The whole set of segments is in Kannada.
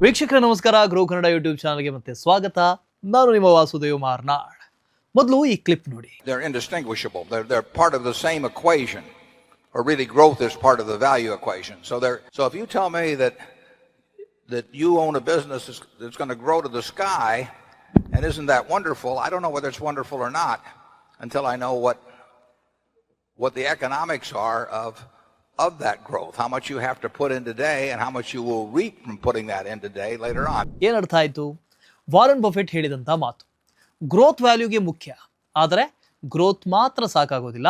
ವೀಕ್ಷಕರ ನಮಸ್ಕಾರ. ಗ್ರೋ ಕನ್ನಡ ಯೂಟ್ಯೂಬ್ ಚಾನಲ್ಗೆ ಮತ್ತೆ ಸ್ವಾಗತ. ನಾನು ನಿಮ್ಮ ವಾಸುದೇವ್ ಮಾರ್ನಾಡ್. ಮೊದಲು ಈ ಕ್ಲಿಪ್ ನೋಡಿ. They're indistinguishable. They're part of the same equation, or really growth is part of the value equation. So if you tell me that you own a business that's going to grow to the sky, and isn't that wonderful? I don't know whether it's wonderful or not until I know what the economics are of that growth, how much you have to put in today and how much you will reap from putting that in today later on. ಏನು ಅರ್ಥ ಆಯ್ತು? ವಾರನ್ ಬಫೆಟ್ ಹೇಳಿದಂತ ಮಾತು, ಗ್ರೋತ್ ವ್ಯಾಲ್ಯೂಗೆ ಮುಖ್ಯ, ಆದರೆ ಗ್ರೋತ್ ಮಾತ್ರ ಸಾಕಾಗೋದಿಲ್ಲ,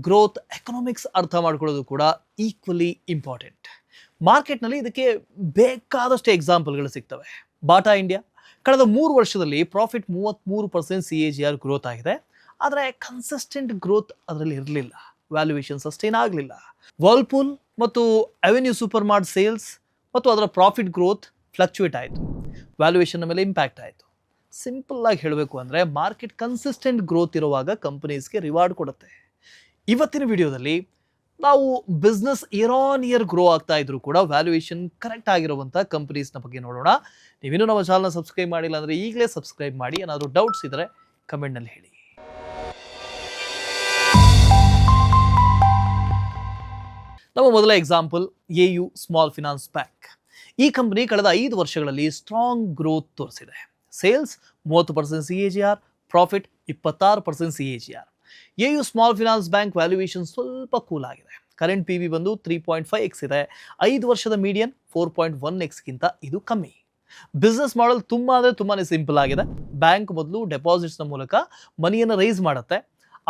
ಗ್ರೋತ್ ಎಕನಾಮಿಕ್ಸ್ ಅರ್ಥ ಮಾಡ್ಕೊಳ್ಳೋದು ಕೂಡ ಈಕ್ವಲಿ ಇಂಪಾರ್ಟೆಂಟ್. ಮಾರ್ಕೆಟ್ನಲ್ಲಿ ಇದಕ್ಕೆ ಬೇಕಾದಷ್ಟು ಎಕ್ಸಾಂಪಲ್ಗಳು ಸಿಗ್ತವೆ. ಬಾಟಾ ಇಂಡಿಯಾ ಕಳೆದ 3 ವರ್ಷದಲ್ಲಿ ಪ್ರಾಫಿಟ್ 33% CAGR ಗ್ರೋತ್ ಆಗಿದೆ, ಆದರೆ ಕನ್ಸಿಸ್ಟೆಂಟ್ ಗ್ರೋತ್ ಅದರಲ್ಲಿ ಇರಲಿಲ್ಲ, ವ್ಯಾಲ್ಯೂಯೇಷನ್ ಸಸ್ಟೈನ್ ಆಗಲಿಲ್ಲ. ವರ್ಲ್ಪೂಲ್ ಮತ್ತು ಅವೆನ್ಯೂ ಸೂಪರ್ ಮಾರ್ಟ್ ಸೇಲ್ಸ್ ಮತ್ತು ಅದರ ಪ್ರಾಫಿಟ್ ಗ್ರೋತ್ ಫ್ಲಕ್ಚುಯೇಟ್ ಆಯಿತು, ವ್ಯಾಲ್ಯೂಯೇಷನ್ ಮೇಲೆ ಇಂಪ್ಯಾಕ್ಟ್ ಆಯಿತು. ಸಿಂಪಲ್ ಆಗಿ ಹೇಳಬೇಕು ಅಂದರೆ ಮಾರ್ಕೆಟ್ ಕನ್ಸಿಸ್ಟೆಂಟ್ ಗ್ರೋತ್ ಇರುವಾಗ ಕಂಪನೀಸ್ಗೆ ರಿವಾರ್ಡ್ ಕೊಡುತ್ತೆ. ಇವತ್ತಿನ ವಿಡಿಯೋದಲ್ಲಿ ನಾವು business year on year grow ಆಗ್ತಾ ಇದ್ರು ಕೂಡ ವ್ಯಾಲ್ಯೂಯೇಷನ್ ಕರೆಕ್ಟ್ ಆಗಿರುವಂಥ ಕಂಪನೀಸ್ನ ಬಗ್ಗೆ ನೋಡೋಣ. ನೀವೇನು ನಮ್ಮ ಚಾನಲ್ನ ಸಬ್ಸ್ಕ್ರೈಬ್ ಮಾಡಿಲ್ಲ ಅಂದರೆ ಈಗಲೇ ಸಬ್ಸ್ಕ್ರೈಬ್ ಮಾಡಿ. ಏನಾದರೂ ಡೌಟ್ಸ್ ಇದ್ದರೆ ಕಮೆಂಟ್ನಲ್ಲಿ ಹೇಳಿ. ನಮ್ಮ ಮೊದಲ example AU small finance bank. ಈ ಕಂಪನಿ ಕಳೆದ 5 ವರ್ಷಗಳಲ್ಲಿ ಸ್ಟ್ರಾಂಗ್ ಗ್ರೋತ್ ತೋರಿಸಿದೆ. Sales 30% CAGR, profit 26% CAGR. AU small finance bank valuation ಸ್ವಲ್ಪ ಕೂಲ್ ಆಗಿದೆ. ಕರೆಂಟ್ PB ಬಂದು 3.5x ಇದೆ. 5 ವರ್ಷದ ಮೀಡಿಯನ್ 4.1xಗಿಂತ ಇದು ಕಮ್ಮಿ. ಬಿಸ್ನೆಸ್ ಮಾಡೆಲ್ ತುಂಬಾ ಸಿಂಪಲ್ ಆಗಿದೆ. ಬ್ಯಾಂಕ್ ಮೊದಲು ಡೆಪಾಸಿಟ್ಸ್ನ ಮೂಲಕ ಮನಿಯನ್ನು ರೈಸ್ ಮಾಡುತ್ತೆ,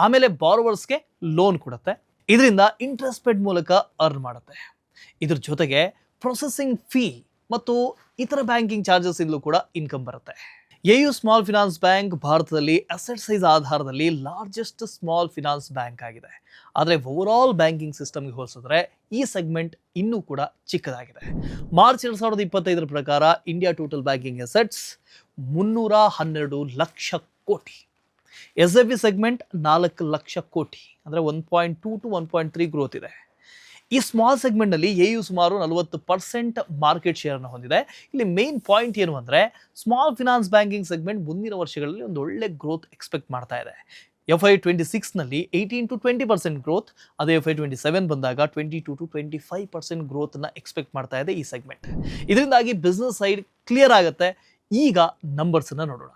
ಆಮೇಲೆ ಬಾರೋವರ್ಸ್ಗೆ ಲೋನ್ ಕೊಡುತ್ತೆ, ಇದರಿಂದ ಇಂಟ್ರೆಸ್ಟ್ ಪೇಡ್ ಮೂಲಕ ಅರ್ನ್ ಮಾಡುತ್ತೆ. ಇದ್ರ ಜೊತೆಗೆ ಪ್ರೊಸೆಸಿಂಗ್ ಫೀ ಮತ್ತು ಇತರ ಬ್ಯಾಂಕಿಂಗ್ ಚಾರ್ಜಸ್ ಇಂದಲೂ ಕೂಡ ಇನ್ಕಮ್ ಬರುತ್ತೆ. AU ಸ್ಮಾಲ್ ಫಿನಾನ್ಸ್ ಬ್ಯಾಂಕ್ ಭಾರತದಲ್ಲಿ ಅಸೆಟ್ ಸೈಜ್ ಆಧಾರದಲ್ಲಿ ಲಾರ್ಜೆಸ್ಟ್ ಸ್ಮಾಲ್ ಫಿನಾನ್ಸ್ ಬ್ಯಾಂಕ್ ಆಗಿದೆ. ಆದರೆ ಓವರಾಲ್ ಬ್ಯಾಂಕಿಂಗ್ ಸಿಸ್ಟಮ್ಗೆ ಹೋಲಿಸಿದ್ರೆ ಈ ಸೆಗ್ಮೆಂಟ್ ಇನ್ನೂ ಕೂಡ ಚಿಕ್ಕದಾಗಿದೆ. ಮಾರ್ಚ್ 2025 ಪ್ರಕಾರ India total banking assets 312 lakh ಕೋಟಿ. SFB ಸೆಗ್ಮೆಂಟ್ 4 ಲಕ್ಷ ಕೋಟಿ, ಅಂದರೆ 1.2 to 1.3 ಗ್ರೋತ್ ಇದೆ. ಈ ಸ್ಮಾಲ್ ಸೆಗ್ಮೆಂಟ್ನಲ್ಲಿ AU ಸುಮಾರು 40% ಮಾರ್ಕೆಟ್ ಶೇರನ್ನು ಹೊಂದಿದೆ. ಇಲ್ಲಿ ಮೇನ್ ಪಾಯಿಂಟ್ ಏನು ಅಂದರೆ ಸ್ಮಾಲ್ ಫಿನಾನ್ಸ್ ಬ್ಯಾಂಕಿಂಗ್ ಸೆಗ್ಮೆಂಟ್ ಮುಂದಿನ ವರ್ಷಗಳಲ್ಲಿ ಒಂದು ಒಳ್ಳೆ ಗ್ರೋತ್ ಎಕ್ಸ್ಪೆಕ್ಟ್ ಮಾಡ್ತಾ ಇದೆ. FY26ನಲ್ಲಿ 18 to 20% ಗ್ರೋತ್, ಅದೇ FY27 ಬಂದಾಗ 22 to 25% ಗ್ರೋತನ್ನು ಎಕ್ಸ್ಪೆಕ್ಟ್ ಮಾಡ್ತಾ ಇದೆ ಈ ಸೆಗ್ಮೆಂಟ್. ಇದರಿಂದಾಗಿ ಬಿಸ್ನೆಸ್ ಸೈಡ್ ಕ್ಲಿಯರ್ ಆಗುತ್ತೆ. ಈಗ ನಂಬರ್ಸನ್ನು ನೋಡೋಣ.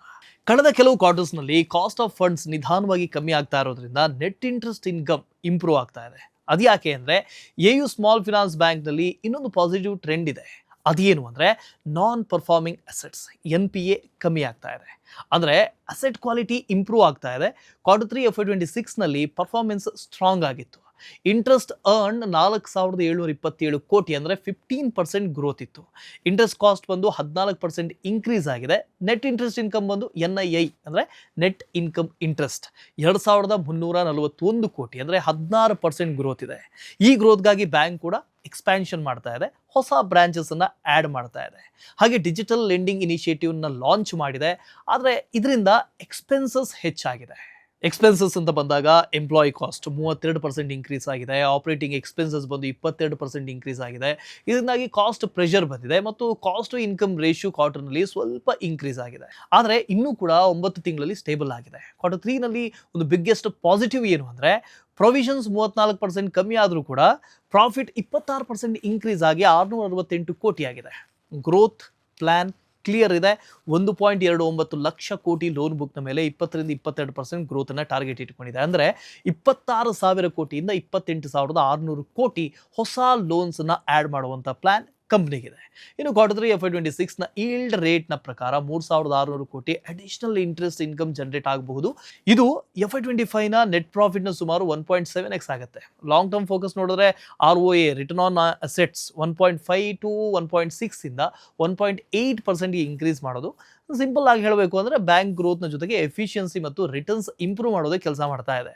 ಕಳೆದ ಕೆಲವು ಕ್ವಾರ್ಟರ್ಸ್ನಲ್ಲಿ ಕಾಸ್ಟ್ ಆಫ್ ಫಂಡ್ಸ್ ನಿಧಾನವಾಗಿ ಕಮ್ಮಿ ಆಗ್ತಾ ಇರೋದ್ರಿಂದ ನೆಟ್ ಇಂಟ್ರೆಸ್ಟ್ ಇನ್ಕಮ್ ಇಂಪ್ರೂವ್ ಆಗ್ತಾ ಇದೆ. ಅದು ಯಾಕೆ ಅಂದರೆ AU ಸ್ಮಾಲ್ ಫಿನಾನ್ಸ್ ಬ್ಯಾಂಕ್ನಲ್ಲಿ ಇನ್ನೊಂದು ಪಾಸಿಟಿವ್ ಟ್ರೆಂಡ್ ಇದೆ. ಅದೇನು ಅಂದರೆ ನಾನ್ ಪರ್ಫಾರ್ಮಿಂಗ್ ಅಸೆಟ್ಸ್ NPA ಕಮ್ಮಿ ಆಗ್ತಾ ಇದೆ, ಅಂದರೆ ಅಸೆಟ್ ಕ್ವಾಲಿಟಿ ಇಂಪ್ರೂವ್ ಆಗ್ತಾ ಇದೆ. Q3 FY26ನಲ್ಲಿ ಪರ್ಫಾರ್ಮೆನ್ಸ್ ಸ್ಟ್ರಾಂಗ್ ಆಗಿತ್ತು. ಇಂಟ್ರೆಸ್ಟ್ ಅರ್ನ್ 4727 ಕೋಟಿ, ಅಂದರೆ 15% ಗ್ರೋತ್ ಇತ್ತು. ಇಂಟ್ರೆಸ್ಟ್ ಕಾಸ್ಟ್ ಬಂದು 14% ಇನ್ಕ್ರೀಸ್ ಆಗಿದೆ. ನೆಟ್ ಇಂಟ್ರೆಸ್ಟ್ ಇನ್ಕಮ್ ಬಂದು NII ಅಂದರೆ ನೆಟ್ ಇನ್ಕಮ್ ಇಂಟ್ರೆಸ್ಟ್ 2341 ಕೋಟಿ, ಅಂದರೆ 16% ಗ್ರೋತ್ ಇದೆ. ಈ ಗ್ರೋತ್ಗಾಗಿ ಬ್ಯಾಂಕ್ ಕೂಡ ಎಕ್ಸ್ಪ್ಯಾನ್ಷನ್ ಮಾಡ್ತಾ ಇದೆ, ಹೊಸ ಬ್ರಾಂಚಸ್ಸನ್ನು ಆ್ಯಡ್ ಮಾಡ್ತಾ ಇದೆ. ಹಾಗೆ ಡಿಜಿಟಲ್ ಲೆಂಡಿಂಗ್ ಇನಿಷಿಯೇಟಿವ್ನ ಲಾಂಚ್ ಮಾಡಿದೆ. ಆದರೆ ಇದರಿಂದ ಎಕ್ಸ್ಪೆನ್ಸಸ್ ಹೆಚ್ಚಾಗಿದೆ. ಎಕ್ಸ್ಪೆನ್ಸಸ್ ಅಂತ ಬಂದಾಗ ಎಂಪ್ಲಾಯಿ ಕಾಸ್ಟ್ 32% ಇನ್ಕ್ರೀಸ್ ಆಗಿದೆ, ಆಪರೇಟಿಂಗ್ ಎಕ್ಸ್ಪೆನ್ಸಸ್ ಬಂದು 22% ಇನ್ಕ್ರೀಸ್ ಆಗಿದೆ. ಇದರಿಂದಾಗಿ ಕಾಸ್ಟ್ ಪ್ರೆಷರ್ ಬಂದಿದೆ ಮತ್ತು ಕಾಸ್ಟ್ ಟು ಇನ್ಕಮ್ ರೇಷಿಯೋ ಕ್ವಾರ್ಟರ್ನಲ್ಲಿ ಸ್ವಲ್ಪ ಇನ್ಕ್ರೀಸ್ ಆಗಿದೆ. ಆದರೆ ಇನ್ನೂ ಕೂಡ 9 ತಿಂಗಳಲ್ಲಿ ಸ್ಟೇಬಲ್ ಆಗಿದೆ. Q3ನಲ್ಲಿ ಒಂದು ಬಿಗ್ಗೆಸ್ಟ್ ಪಾಸಿಟಿವ್ ಏನು ಅಂದರೆ ಪ್ರೊವಿಷನ್ಸ್ 34% ಕಮ್ಮಿ ಆದರೂ ಕೂಡ ಪ್ರಾಫಿಟ್ 26% ಇನ್ಕ್ರೀಸ್ ಆಗಿ 668 ಕೋಟಿ ಆಗಿದೆ. ಗ್ರೋತ್ ಪ್ಲ್ಯಾನ್ ಕ್ಲಿಯರ್ ಇದೆ. 1.29 ಲಕ್ಷ ಕೋಟಿ ಲೋನ್ ಬುಕ್ನ ಮೇಲೆ 20-22% ಗ್ರೋತನ್ನು ಟಾರ್ಗೆಟ್ ಇಟ್ಕೊಂಡಿದೆ. ಅಂದರೆ 26,000 ಕೋಟಿಯಿಂದ 28,600 ಕೋಟಿ ಹೊಸ ಲೋನ್ಸನ್ನು ಆ್ಯಡ್ ಮಾಡುವಂಥ ಪ್ಲ್ಯಾನ್ ಕಂಪ್ನಿಗಿದೆ. ಇನ್ನು Q3 FY26ನ ಈಲ್ಡ್ ರೇಟ್ನ ಪ್ರಕಾರ 3,600 ಕೋಟಿ ಅಡಿಷನಲ್ ಇಂಟ್ರೆಸ್ಟ್ ಇನ್ಕಮ್ ಜನರೇಟ್ ಆಗಬಹುದು. ಇದು FY25ನ ನೆಟ್ ಪ್ರಾಫಿಟ್ನ ಸುಮಾರು 1.7x ಆಗುತ್ತೆ. ಲಾಂಗ್ ಟರ್ಮ್ ಫೋಕಸ್ ನೋಡಿದ್ರೆ ROA return on assets 1.5 to 1.6 ಇಂದ 1.8% ಇನ್ಕ್ರೀಸ್ ಮಾಡೋದು. ಸಿಂಪಲ್ ಆಗಿ ಹೇಳಬೇಕು ಅಂದರೆ ಬ್ಯಾಂಕ್ ಗ್ರೋತ್ನ ಜೊತೆಗೆ ಎಫಿಷಿಯನ್ಸಿ ಮತ್ತು ರಿಟರ್ನ್ಸ್ ಇಂಪ್ರೂವ್ ಮಾಡೋದೇ ಕೆಲಸ ಮಾಡ್ತಾ ಇದೆ.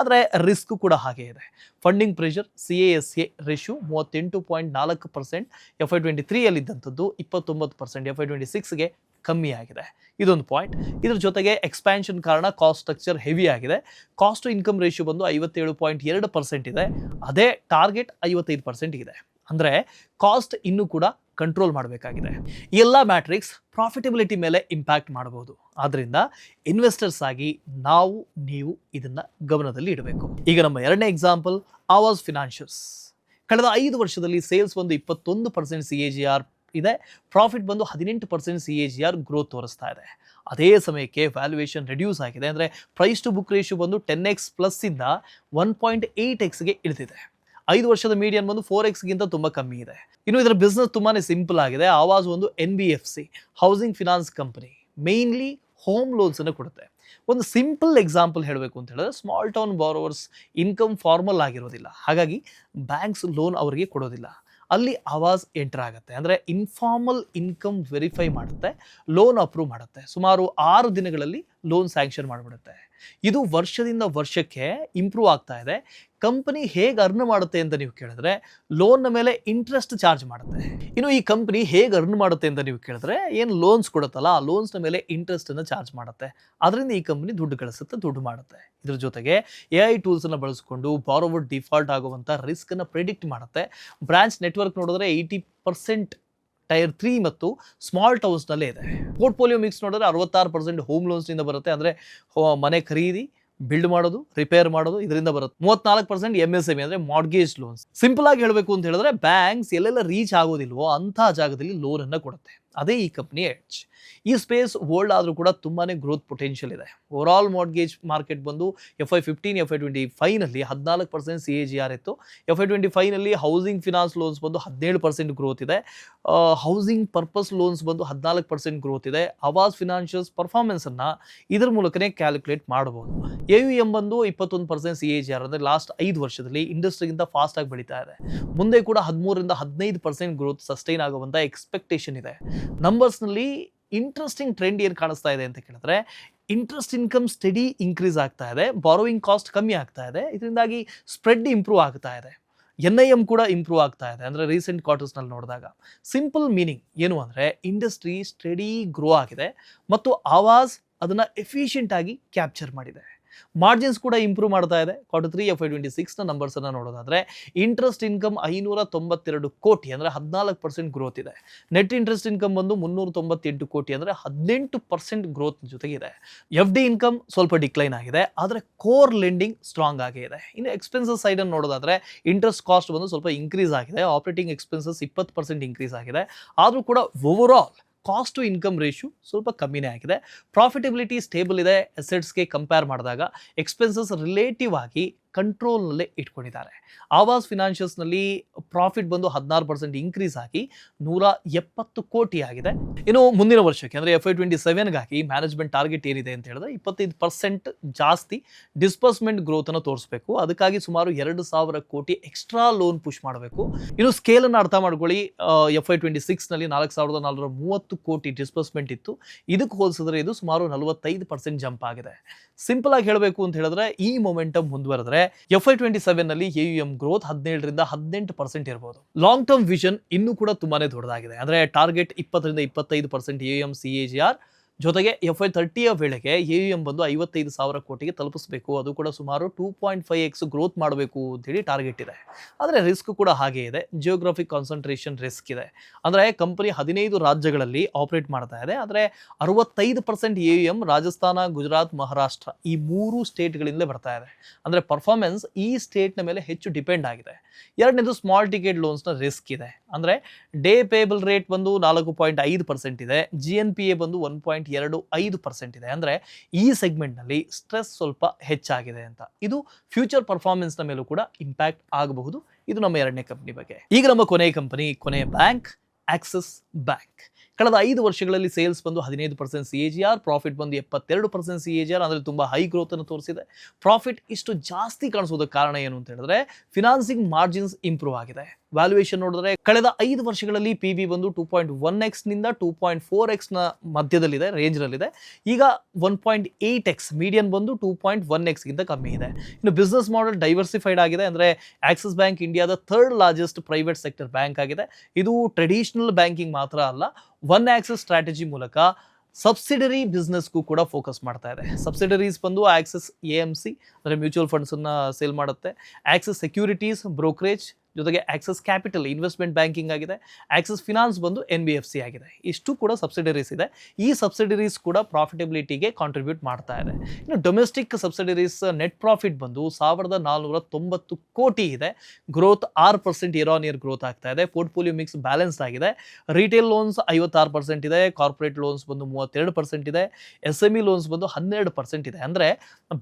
ಆದರೆ ರಿಸ್ಕ್ ಕೂಡ ಹಾಗೆ ಇದೆ. ಫಂಡಿಂಗ್ ಪ್ರೆಷರ್ CASA ರೇಷಿಯೋ 38.4% FY23ಯಲ್ಲಿದ್ದಂಥದ್ದು 29% FY26ಗೆ ಕಮ್ಮಿ ಆಗಿದೆ. ಇದೊಂದು ಪಾಯಿಂಟ್. ಇದರ ಜೊತೆಗೆ ಎಕ್ಸ್ಪ್ಯಾನ್ಷನ್ ಕಾರಣ ಕಾಸ್ಟ್ ಸ್ಟ್ರಕ್ಚರ್ ಹೆವಿ ಆಗಿದೆ. ಕಾಸ್ಟ್ ಟು ಇನ್ಕಮ್ ರೇಷಿಯೋ ಬಂದು 57.2% ಇದೆ. ಅದೇ ಟಾರ್ಗೆಟ್ 55% ಇದೆ. ಅಂದರೆ ಕಾಸ್ಟ್ ಇನ್ನೂ ಕೂಡ ಕಂಟ್ರೋಲ್ ಮಾಡಬೇಕಾಗಿದೆ. ಈ ಎಲ್ಲ ಮ್ಯಾಟ್ರಿಕ್ಸ್ ಪ್ರಾಫಿಟಬಿಲಿಟಿ ಮೇಲೆ ಇಂಪ್ಯಾಕ್ಟ್ ಮಾಡಬಹುದು. ಆದ್ದರಿಂದ ಇನ್ವೆಸ್ಟರ್ಸ್ ಆಗಿ ನೀವು ಇದನ್ನ ಗಮನದಲ್ಲಿ ಇಡಬೇಕು. ಈಗ ನಮ್ಮ ಎರಡನೇ ಎಕ್ಸಾಂಪಲ್ ಆವಾಸ್ ಫಿನಾನ್ಷಿಯಲ್ಸ್. ಕಳೆದ 5 ವರ್ಷದಲ್ಲಿ ಸೇಲ್ಸ್ ಬಂದು 21% CAGR ಇದೆ, ಪ್ರಾಫಿಟ್ ಬಂದು 18% CAGR ಗ್ರೋತ್ ತೋರಿಸ್ತಾ ಇದೆ. ಅದೇ ಸಮಯಕ್ಕೆ ವ್ಯಾಲ್ಯೂಯೇಷನ್ ರೆಡ್ಯೂಸ್ ಆಗಿದೆ, ಅಂದರೆ ಪ್ರೈಸ್ ಟು ಬುಕ್ ರೇಷಿಯೋ ಬಂದು 10x ಪ್ಲಸ್ ಇಂದ 1.8xಗೆ ಇಳಿದಿದೆ. 5 ವರ್ಷದ ಮೀಡಿಯನ್ ಬಂದು 4xಗಿಂತ ತುಂಬ ಕಮ್ಮಿ ಇದೆ. ಇನ್ನು ಇದರ ಬಿಸ್ನೆಸ್ ತುಂಬಾನೇ ಸಿಂಪಲ್ ಆಗಿದೆ. ಆವಾಸ್ ಒಂದು NBFC housing finance company, mainly home loans ಅನ್ನು ಕೊಡುತ್ತೆ. ಒಂದು ಸಿಂಪಲ್ ಎಕ್ಸಾಂಪಲ್ ಹೇಳಬೇಕು ಅಂತ ಹೇಳಿದ್ರೆ, small town borrowers income formal ಆಗಿರೋದಿಲ್ಲ, ಹಾಗಾಗಿ ಬ್ಯಾಂಕ್ಸ್ ಲೋನ್ ಅವರಿಗೆ ಕೊಡೋದಿಲ್ಲ. ಅಲ್ಲಿ ಆವಾಸ್ ಎಂಟರ್ ಆಗುತ್ತೆ, ಅಂದರೆ ಇನ್ಫಾರ್ಮಲ್ ಇನ್ಕಮ್ ವೆರಿಫೈ ಮಾಡುತ್ತೆ, ಲೋನ್ ಅಪ್ರೂವ್ ಮಾಡುತ್ತೆ. ಸುಮಾರು 6 ದಿನಗಳಲ್ಲಿ ಲೋನ್ ಸ್ಯಾಂಕ್ಷನ್ ಮಾಡಿಬಿಡುತ್ತೆ. ಇದು ವರ್ಷದಿಂದ ವರ್ಷಕ್ಕೆ ಇಂಪ್ರೂವ್ ಆಗ್ತಾ ಇದೆ. ಕಂಪನಿ ಹೇಗೆ ಅರ್ನ್ ಮಾಡುತ್ತೆ ಅಂತ ನೀವು ಕೇಳಿದ್ರೆ, ಲೋನ್ನ ಮೇಲೆ ಇಂಟ್ರೆಸ್ಟ್ ಚಾರ್ಜ್ ಮಾಡುತ್ತೆ. ಇನ್ನು ಈ ಕಂಪನಿ ಹೇಗೆ ಅರ್ನ್ ಮಾಡುತ್ತೆ ಅಂತ ನೀವು ಕೇಳಿದ್ರೆ, ಏನು ಲೋನ್ಸ್ ಕೊಡುತ್ತಲ್ಲ, ಆ ಲೋನ್ಸ್ನ ಮೇಲೆ ಇಂಟ್ರೆಸ್ಟನ್ನು ಚಾರ್ಜ್ ಮಾಡುತ್ತೆ. ಅದರಿಂದ ಈ ಕಂಪನಿ ದುಡ್ಡು ಗಳಿಸುತ್ತೆ, ದುಡ್ಡು ಮಾಡುತ್ತೆ. ಇದ್ರ ಜೊತೆಗೆ AI ಟೂಲ್ಸನ್ನು ಬಳಸಿಕೊಂಡು ಬಾರೋವರ್ ಡಿಫಾಲ್ಟ್ ಆಗುವಂಥ ರಿಸ್ಕನ್ನು ಪ್ರಿಡಿಕ್ಟ್ ಮಾಡುತ್ತೆ. ಬ್ರಾಂಚ್ ನೆಟ್ವರ್ಕ್ ನೋಡಿದ್ರೆ 80% ಟೈರ್ 3 ಮತ್ತು ಸ್ಮಾಲ್ ಟೌನ್ಸ್ನಲ್ಲೇ ಇದೆ. ಪೋರ್ಟ್ಫೋಲಿಯೋ ಮಿಕ್ಸ್ ನೋಡಿದ್ರೆ 66% ಹೋಮ್ ಲೋನ್ಸ್ನಿಂದ ಬರುತ್ತೆ, ಅಂದರೆ ಮನೆ ಖರೀದಿ, ಬಿಲ್ಡ್ ಮಾಡೋದು, ರಿಪೇರ್ ಮಾಡೋದು, ಇದರಿಂದ ಬರುತ್ತೆ. 34% MSME ಅಂದರೆ ಮಾರ್ಗೇಜ್ ಲೋನ್ಸ್. ಸಿಂಪಲ್ ಆಗಿ ಹೇಳಬೇಕು ಅಂತ ಹೇಳಿದ್ರೆ, ಬ್ಯಾಂಕ್ಸ್ ಎಲ್ಲೆಲ್ಲ ರೀಚ್ ಆಗೋದಿಲ್ವೋ ಅಂಥ ಜಾಗದಲ್ಲಿ ಲೋನ್ ಅನ್ನು ಕೊಡುತ್ತೆ. ಅದೇ ಈ ಕಂಪನಿ ಎಡ್ಜ್. ಈ ಸ್ಪೇಸ್ ಓಲ್ಡ್ ಆದರೂ ಕೂಡ ತುಂಬಾನೇ ಗ್ರೋತ್ ಪೊಟೆನ್ಷಿಯಲ್ ಇದೆ. ಓವರಾಲ್ ಮಾರ್ಗೇಜ್ ಮಾರ್ಕೆಟ್ ಬಂದು FY15 FY25ನಲ್ಲಿ 14% CAGR ಇತ್ತು. FY25ನಲ್ಲಿ ಹೌಸಿಂಗ್ ಫಿನಾನ್ಸ್ ಲೋನ್ಸ್ ಬಂದು 17% ಗ್ರೋತ್ ಇದೆ. ಹೌಸಿಂಗ್ ಪರ್ಪಸ್ ಲೋನ್ಸ್ ಬಂದು 14% ಗ್ರೋತ್ ಇದೆ. ಆವಾಸ್ ಫಿನಾನ್ಷಿಯಲ್ಸ್ ಪರ್ಫಾರ್ಮೆನ್ಸ್ ಅನ್ನ ಇದರ ಮೂಲಕನೇ ಕ್ಯಾಲ್ಕುಲೇಟ್ ಮಾಡಬಹುದು. AUM ಬಂದು 21% CAGR, ಅಂದರೆ ಲಾಸ್ಟ್ 5 ವರ್ಷದಲ್ಲಿ ಇಂಡಸ್ಟ್ರಿಗಿಂತ ಫಾಸ್ಟ್ ಆಗಿ ಬೆಳೀತಾ ಇದೆ. ಮುಂದೆ ಕೂಡ 13ರಿಂದ 15% ಗ್ರೋತ್ ಸಸ್ಟೈನ್ ಆಗುವಂತ ಎಕ್ಸ್ಪೆಕ್ಟೇಷನ್ ಇದೆ. ನಂಬರ್ಸ್ನಲ್ಲಿ ಇಂಟ್ರೆಸ್ಟಿಂಗ್ ಟ್ರೆಂಡ್ ಏನು ಕಾಣಿಸ್ತಾ ಇದೆ ಅಂತ ಕೇಳಿದ್ರೆ, ಇಂಟ್ರೆಸ್ಟ್ ಇನ್ಕಮ್ ಸ್ಟಡಿ ಇನ್ಕ್ರೀಸ್ ಆಗ್ತಾ ಇದೆ, ಬಾರೋವಿಂಗ್ ಕಾಸ್ಟ್ ಕಮ್ಮಿ ಆಗ್ತಾ ಇದೆ, ಇದರಿಂದಾಗಿ ಸ್ಪ್ರೆಡ್ ಇಂಪ್ರೂವ್ ಆಗ್ತಾ ಇದೆ, NIM ಕೂಡ ಇಂಪ್ರೂವ್ ಆಗ್ತಾ ಇದೆ, ಅಂದರೆ ರೀಸೆಂಟ್ ಕ್ವಾರ್ಟರ್ಸ್ನಲ್ಲಿ ನೋಡಿದಾಗ. ಸಿಂಪಲ್ ಮೀನಿಂಗ್ ಏನು ಅಂದರೆ, ಇಂಡಸ್ಟ್ರಿ ಸ್ಟಡಿ ಗ್ರೋ ಆಗಿದೆ ಮತ್ತು ಆವಾಸ್ ಅದನ್ನು ಎಫಿಷಿಯೆಂಟ್ ಆಗಿ ಕ್ಯಾಪ್ಚರ್ ಮಾಡಿದೆ. ಮಾರ್ಜಿನ್ಸ್ ಕೂಡ ಇಂಪ್ರೂವ್ ಮಾಡ್ತಾ ಇದೆ. Q3 FY26ನ ನಂಬರ್ಸನ್ನು ನೋಡೋದಾದರೆ, ಇಂಟ್ರೆಸ್ಟ್ ಇನ್ಕಮ್ 592 ಕೋಟಿ, ಅಂದರೆ 14% ಗ್ರೋತ್ ಇದೆ. ನೆಟ್ ಇಂಟ್ರೆಸ್ಟ್ ಇನ್ಕಮ್ ಬಂದು 398 ಕೋಟಿ, ಅಂದರೆ 18% ಗ್ರೋತ್ ಜೊತೆಗಿದೆ. FD ಇನ್ಕಮ್ ಸ್ವಲ್ಪ ಡಿಕ್ಲೈನ್ ಆಗಿದೆ, ಆದರೆ ಕೋರ್ ಲೆಂಡಿಂಗ್ ಸ್ಟ್ರಾಂಗ್ ಆಗೇ ಇದೆ. ಇನ್ನು ಎಕ್ಸ್ಪೆನ್ಸಸ್ ಸೈಡನ್ನು ನೋಡೋದಾದರೆ, ಇಂಟ್ರೆಸ್ಟ್ ಕಾಸ್ಟ್ ಬಂದು ಸ್ವಲ್ಪ ಇನ್ಕ್ರೀಸ್ ಆಗಿದೆ, ಆಪರೇಟಿಂಗ್ ಎಕ್ಸ್ಪೆನ್ಸಸ್ 20% ಇನ್ಕ್ರೀಸ್ ಆಗಿದೆ. ಆದರೂ ಕೂಡ overall cost to income ratio ಸ್ವಲ್ಪ ಕಮ್ಮಿನೇ ಆಗಿದೆ. ಪ್ರಾಫಿಟಬಿಲಿಟಿ ಸ್ಟೇಬಲ್ ಇದೆ. ಅಸೆಟ್ಸ್ಗೆ ಕಂಪೇರ್ ಮಾಡಿದಾಗ ಎಕ್ಸ್ಪೆನ್ಸಸ್ ರಿಲೇಟಿವ್ ಆಗಿ ಕಂಟ್ರೋಲ್ನಲ್ಲೇ ಇಟ್ಕೊಂಡಿದ್ದಾರೆ. ಆವಾಸ್ ಫಿನಾನ್ಷಿಯಲ್ಸ್ನಲ್ಲಿ ಪ್ರಾಫಿಟ್ ಬಂದು 16% ಇನ್ಕ್ರೀಸ್ ಆಗಿ 170 ಕೋಟಿ ಆಗಿದೆ. ಇನ್ನು ಮುಂದಿನ ವರ್ಷಕ್ಕೆ, ಅಂದರೆ FY27ಗಾಗಿ ಮ್ಯಾನೇಜ್ಮೆಂಟ್ ಟಾರ್ಗೆಟ್ ಏನಿದೆ ಅಂತ ಹೇಳಿದ್ರೆ, 25% ಜಾಸ್ತಿ ಡಿಸ್ಬರ್ಸ್ಮೆಂಟ್ ಗ್ರೋತನ್ನು ತೋರಿಸಬೇಕು. ಅದಕ್ಕಾಗಿ ಸುಮಾರು 2,000 ಕೋಟಿ ಎಕ್ಸ್ಟ್ರಾ ಲೋನ್ ಪುಷ್ ಮಾಡಬೇಕು. ಇನ್ನು ಸ್ಕೇಲನ್ನು ಅರ್ಥ ಮಾಡ್ಕೊಳ್ಳಿ, FY26ನಲ್ಲಿ 4,430 ಕೋಟಿ ಡಿಸ್ಬರ್ಸ್ಮೆಂಟ್ ಇತ್ತು. ಇದಕ್ಕೆ ಹೋಲಿಸಿದ್ರೆ ಇದು ಸುಮಾರು 45% ಜಂಪ್ ಆಗಿದೆ. ಸಿಂಪಲ್ ಆಗಿ ಹೇಳಬೇಕು ಅಂತ ಹೇಳಿದ್ರೆ, ಈ ಮೊಮೆಂಟಮ್ ಮುಂದುವರೆದ್ರೆ FY27ನಲ್ಲಿ AUM ಗ್ರೋತ್ 17ರಿಂದ 18% ಇರಬಹುದು. ಲಾಂಗ್ ಟರ್ಮ್ ವಿಷನ್ ಇನ್ನೂ ಕೂಡ ತುಂಬಾನೇ ದೊಡ್ಡದಾಗಿದೆ. ಅಂದರೆ ಟಾರ್ಗೆಟ್ 20ರಿಂದ 25% AUM CAGR ಜೊತೆಗೆ FY30ಯ ವೇಳೆಗೆ AUM ಬಂದು 55,000 ಕೋಟಿಗೆ ತಲುಪಿಸಬೇಕು. ಅದು ಕೂಡ ಸುಮಾರು 2.5x ಗ್ರೋತ್ ಮಾಡಬೇಕು ಅಂತೇಳಿ ಟಾರ್ಗೆಟ್ ಇದೆ. ಆದರೆ ರಿಸ್ಕ್ ಕೂಡ ಹಾಗೇ ಇದೆ. ಜಿಯೋಗ್ರಫಿಕ್ ಕಾನ್ಸಂಟ್ರೇಷನ್ ರಿಸ್ಕ್ ಇದೆ. ಅಂದರೆ ಕಂಪನಿ 15 ರಾಜ್ಯಗಳಲ್ಲಿ ಆಪರೇಟ್ ಮಾಡ್ತಾ ಇದೆ, ಆದರೆ 65% AUM ರಾಜಸ್ಥಾನ, ಗುಜರಾತ್, ಮಹಾರಾಷ್ಟ್ರ ಈ 3 ಸ್ಟೇಟ್ಗಳಿಂದಲೇ ಬರ್ತಾ ಇದೆ. ಅಂದರೆ ಪರ್ಫಾರ್ಮೆನ್ಸ್ ಈ ಸ್ಟೇಟ್ನ ಮೇಲೆ ಹೆಚ್ಚು ಡಿಪೆಂಡ್ ಆಗಿದೆ. ಎರಡನೇದು ಸ್ಮಾಲ್ ಟಿಕೆಟ್ ಲೋನ್ಸ್ನ ರಿಸ್ಕ್ ಇದೆ. ಅಂದರೆ ಡೇ ಪೇಬಲ್ ರೇಟ್ ಬಂದು 4.5% ಇದೆ, GNPA ಬಂದು 1.25% ಇದೆ. ಅಂದರೆ ಈ ಸೆಗ್ಮೆಂಟ್ನಲ್ಲಿ ಸ್ಟ್ರೆಸ್ ಸ್ವಲ್ಪ ಹೆಚ್ಚಾಗಿದೆ ಅಂತ. ಇದು ಫ್ಯೂಚರ್ ಪರ್ಫಾರ್ಮೆನ್ಸ್ನ ಮೇಲೂ ಕೂಡ ಇಂಪ್ಯಾಕ್ಟ್ ಆಗಬಹುದು. ಇದು ನಮ್ಮ ಎರಡನೇ ಕಂಪನಿ ಬಗ್ಗೆ. ಈಗ ನಮ್ಮ ಕೊನೆಯ ಕಂಪನಿ, ಕೊನೆಯ ಬ್ಯಾಂಕ್, ಆಕ್ಸಿಸ್ ಬ್ಯಾಂಕ್. ಕಳೆದ 5 ವರ್ಷಗಳಲ್ಲಿ ಸೇಲ್ಸ್ ಬಂದು 15% CAGR, ಪ್ರಾಫಿಟ್ ಬಂದು 72% CAGR, ಅಂದರೆ ತುಂಬ ಹೈ ಗ್ರೋತ್ ಅನ್ನು ತೋರಿಸಿದೆ. ಪ್ರಾಫಿಟ್ ಇಷ್ಟು ಜಾಸ್ತಿ ಕಾಣಿಸೋದಕ್ಕೆ ಕಾರಣ ಏನು ಅಂತ ಹೇಳಿದ್ರೆ, ಫಿನಾನ್ಸಿಂಗ್ ಮಾರ್ಜಿನ್ಸ್ ಇಂಪ್ರೂವ್ ಆಗಿದೆ. ವ್ಯಾಲ್ಯೂಯೇಷನ್ ನೋಡಿದ್ರೆ ಕಳೆದ 5 ವರ್ಷಗಳಲ್ಲಿ PB ಬಂದು 2.1x ನಿಂದ 2.4x ನ ಮಧ್ಯದಲ್ಲಿದೆ, ರೇಂಜ್ನಲ್ಲಿದೆ. ಈಗ 1.8x, ಮೀಡಿಯನ್ ಬಂದು 2.1x ಗಿಂತ ಕಮ್ಮಿ ಇದೆ. ಇನ್ನು ಬಿಸ್ನೆಸ್ ಮಾಡೆಲ್ ಡೈವರ್ಸಿಫೈಡ್ ಆಗಿದೆ. ಅಂದರೆ ಆಕ್ಸಿಸ್ ಬ್ಯಾಂಕ್ ಇಂಡಿಯಾದ 3rd largest private sector bank ಆಗಿದೆ. ಇದು ಟ್ರೆಡಿಷನಲ್ ಬ್ಯಾಂಕಿಂಗ್ ಮಾತ್ರ ಅಲ್ಲ, ಒನ್ ಆಕ್ಸಿಸ್ ಸ್ಟ್ರಾಟಜಿ ಮೂಲಕ ಸಬ್ಸಿಡರಿ ಬಿಸ್ನೆಸ್ಗೂ ಕೂಡ ಫೋಕಸ್ ಮಾಡ್ತಾ ಇದೆ. ಸಬ್ಸಿಡರೀಸ್ ಬಂದು ಆಕ್ಸಿಸ್ AMC, ಅಂದರೆ ಮ್ಯೂಚುವಲ್ ಫಂಡ್ಸನ್ನು ಸೇಲ್ ಮಾಡುತ್ತೆ, ಆಕ್ಸಿಸ್ ಸೆಕ್ಯೂರಿಟೀಸ್ ಬ್ರೋಕರೇಜ್, ಜೊತೆಗೆ ಆಕ್ಸಿಸ್ ಕ್ಯಾಪಿಟಲ್ ಇನ್ವೆಸ್ಟ್ಮೆಂಟ್ ಬ್ಯಾಂಕಿಂಗ್ ಆಗಿದೆ, ಆಕ್ಸಿಸ್ ಫಿನಾನ್ಸ್ ಬಂದು NBFC ಆಗಿದೆ. ಇಷ್ಟು ಕೂಡ ಸಬ್ಸಿಡರೀಸ್ ಇದೆ. ಈ ಸಬ್ಸಿಡರೀಸ್ ಕೂಡ ಪ್ರಾಫಿಟಬಿಲಿಟಿಗೆ ಕಾಂಟ್ರಿಬ್ಯೂಟ್ ಮಾಡ್ತಾ ಇದೆ. ಇನ್ನು ಡೊಮೆಸ್ಟಿಕ್ ಸಬ್ಸಿಡರೀಸ್ ನೆಟ್ ಪ್ರಾಫಿಟ್ ಬಂದು 1490 ಕೋಟಿ ಇದೆ. Growth 6% year on year growth ಆಗ್ತಾ ಇದೆ. ಪೋರ್ಟ್ಫೋಲಿಯೋ ಮಿಕ್ಸ್ ಬ್ಯಾಲೆನ್ಸ್ ಆಗಿದೆ. ರಿಟೇಲ್ ಲೋನ್ಸ್ 56% ಇದೆ, ಕಾರ್ಪೊರೇಟ್ ಲೋನ್ಸ್ ಬಂದು 32% ಇದೆ, SME ಲೋನ್ಸ್ ಬಂದು 12% ಇದೆ. ಅಂದ್ರೆ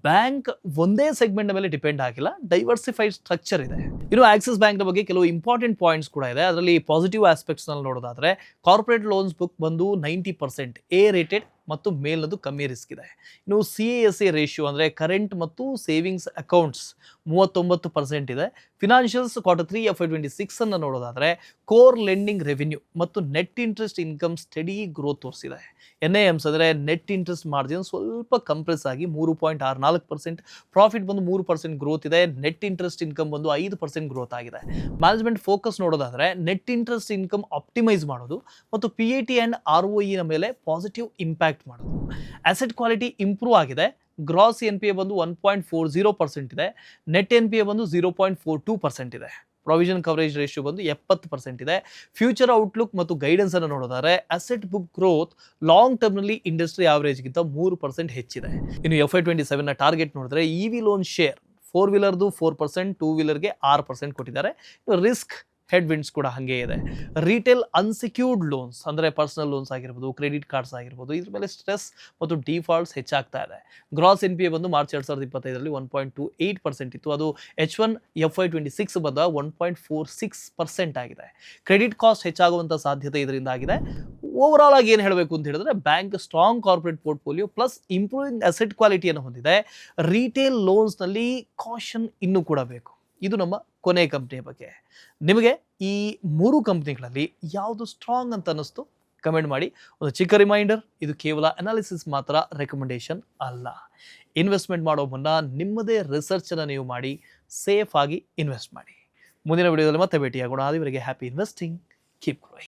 ಬ್ಯಾಂಕ್ ಒಂದೇ ಸೆಗ್ಮೆಂಟ್ ಮೇಲೆ ಡಿಪೆಂಡ್ ಆಗಿಲ್ಲ, ಡೈವರ್ಸಿಫೈಡ್ ಸ್ಟ್ರಕ್ಚರ್ ಇದೆ. ಇನ್ನು ಆಕ್ಸಿಸ್ ಬ್ಯಾಂಕ್ ಬಗ್ಗೆ ಕೆಲವು ಇಂಪಾರ್ಟೆಂಟ್ ಪಾಯಿಂಟ್ಸ್ ಕೂಡ ಇದೆ. ಅದರಲ್ಲಿ ಪಾಸಿಟಿವ್ ಆಸ್ಪೆಕ್ಟ್ಸ್ ನಲ್ಲಿ ನೋಡೋದಾದ್ರೆ ಕಾರ್ಪೊರೇಟ್ ಲೋನ್ಸ್ ಬುಕ್ ಬಂದು 90% ಎ ರೇಟೆಡ್ ಮತ್ತು ಮೇಲ್ನದು ಕಮ್ಮಿ ರಿಸ್ಕ್ ಇದೆ. ಇನ್ನು CASA ರೇಷಿಯೋ ಅಂದರೆ ಕರೆಂಟ್ ಮತ್ತು ಸೇವಿಂಗ್ಸ್ ಅಕೌಂಟ್ಸ್ 39% ಇದೆ. ಫಿನಾನ್ಷಿಯಲ್ಸ್ Q3 FY26 ಅನ್ನು ನೋಡೋದಾದರೆ ಕೋರ್ ಲೆಂಡಿಂಗ್ ರೆವಿನ್ಯೂ ಮತ್ತು net interest income study growth ತೋರಿಸಿದೆ. NIMs ಅಂದರೆ ನೆಟ್ ಇಂಟ್ರೆಸ್ಟ್ ಮಾರ್ಜಿನ್ ಸ್ವಲ್ಪ ಕಂಪ್ರೆಸ್ ಆಗಿ 3.64%, ಪ್ರಾಫಿಟ್ ಬಂದು 3% ಗ್ರೋತ್ ಇದೆ. ನೆಟ್ ಇಂಟ್ರೆಸ್ಟ್ ಇನ್ಕಮ್ ಬಂದು 5% ಗ್ರೋತ್ ಆಗಿದೆ. ಮ್ಯಾನೇಜ್ಮೆಂಟ್ ಫೋಕಸ್ ನೋಡೋದಾದರೆ ನೆಟ್ ಇಂಟ್ರೆಸ್ಟ್ ಇನ್ಕಮ್ ಆಪ್ಟಿಮೈಸ್ ಮಾಡೋದು ಮತ್ತು PAT ಆ್ಯಂಡ್ ROE ನ ಮೇಲೆ ಪಾಸಿಟಿವ್ ಇಂಪ್ಯಾಕ್ಟ್ ಮಾಡೋದು. ಅಸೆಟ್ ಕ್ವಾಲಿಟಿ ಇಂಪ್ರೂವ್ ಆಗಿದೆ. ಗ್ರಾಸ್ NPA ಬಂದು 1.40% ಇದೆ, ನೆಟ್ NPA ಬಂದು 0.42% ಇದೆ. ಪ್ರೊವಿಷನ್ ಕವರೇಜ್ ರೇಷಿಯೋ ಬಂದು 70% ಇದೆ. ಫ್ಯೂಚರ್ ಔಟ್ಲುಕ್ ಮತ್ತು ಗೈಡೆನ್ಸ್ ಅನ್ನು ನೋಡೋದಾದ್ರೆ asset book growth long term ನಲ್ಲಿ ಇಂಡಸ್ಟ್ರಿ ಆವರೇಜ್ ಗಿಂತ 3% ಹೆಚ್ಚಿದೆ. ಇನ್ನು FY27 ನ ಟಾರ್ಗೆಟ್ ನೋಡಿದ್ರೆ EV ಲೋನ್ ಶೇರ್ 4 ವೀಲರ್ದು 4%, 2 ವೀಲರ್ಗೆ 6% ಕೊಟ್ಟಿದ್ದಾರೆ. ರಿಸ್ಕ್ ಹೆಡ್ ವಿಂಡ್ಸ್ ಕೂಡ ಹಾಗೆ ಇದೆ. ರಿಟೇಲ್ ಅನ್ಸೆಕ್ಯೂರ್ಡ್ ಲೋನ್ಸ್ ಅಂದರೆ ಪರ್ಸನಲ್ ಲೋನ್ಸ್ ಆಗಿರ್ಬೋದು, ಕ್ರೆಡಿಟ್ ಕಾರ್ಡ್ಸ್ ಆಗಿರ್ಬೋದು, ಇದ್ರ ಮೇಲೆ ಸ್ಟ್ರೆಸ್ ಮತ್ತು ಡಿಫಾಲ್ಟ್ಸ್ ಹೆಚ್ಚಾಗ್ತಾ ಇದೆ. ಗ್ರಾಸ್ NPA ಬಂದು ಮಾರ್ಚ್ 2025ರಲ್ಲಿ 1.28% ಇತ್ತು. ಅದು H1 FY26 ಬಂದ 1.46% ಆಗಿದೆ. ಕ್ರೆಡಿಟ್ ಕಾಸ್ಟ್ ಹೆಚ್ಚಾಗುವಂಥ ಸಾಧ್ಯತೆ ಇದರಿಂದ ಆಗಿದೆ. ಓವರ್ ಆಲ್ ಆಗಿ ಏನು ಹೇಳಬೇಕು ಅಂತ ಹೇಳಿದ್ರೆ bank strong corporate portfolio plus improving asset ಕ್ವಾಲಿಟಿಯನ್ನು ಹೊಂದಿದೆ. ರಿಟೇಲ್ ಲೋನ್ಸ್ನಲ್ಲಿ ಕಾಷನ್ ಇನ್ನೂ ಕೂಡ ಬೇಕು. ಇದು ನಮ್ಮ ಕೊನೆ ಕಂಪ್ನಿಯ ಬಗ್ಗೆ. ನಿಮಗೆ ಈ 3 ಕಂಪ್ನಿಗಳಲ್ಲಿ ಯಾವುದು ಸ್ಟ್ರಾಂಗ್ ಅಂತ ಅನ್ನಿಸ್ತು ಕಮೆಂಟ್ ಮಾಡಿ. ಒಂದು ಚಿಕ್ಕ ರಿಮೈಂಡರ್, ಇದು ಕೇವಲ ಅನಾಲಿಸಿಸ್ ಮಾತ್ರ, ರೆಕಮೆಂಡೇಶನ್ ಅಲ್ಲ. ಇನ್ವೆಸ್ಟ್ಮೆಂಟ್ ಮಾಡೋ ಮುನ್ನ ನಿಮ್ಮದೇ ರಿಸರ್ಚನ್ನು ನೀವು ಮಾಡಿ ಸೇಫ್ ಆಗಿ ಇನ್ವೆಸ್ಟ್ ಮಾಡಿ. ಮುಂದಿನ ವಿಡಿಯೋದಲ್ಲಿ ಮತ್ತೆ ಭೇಟಿಯಾಗೋಣ. ಅದುವರೆಗೆ happy investing, keep growing.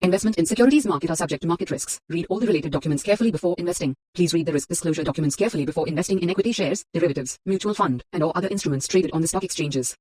Investment in securities market are subject to market risks. Read all the related documents carefully before investing. Please read the risk disclosure documents carefully before investing in equity shares, derivatives, mutual fund, and or other instruments traded on the stock exchanges.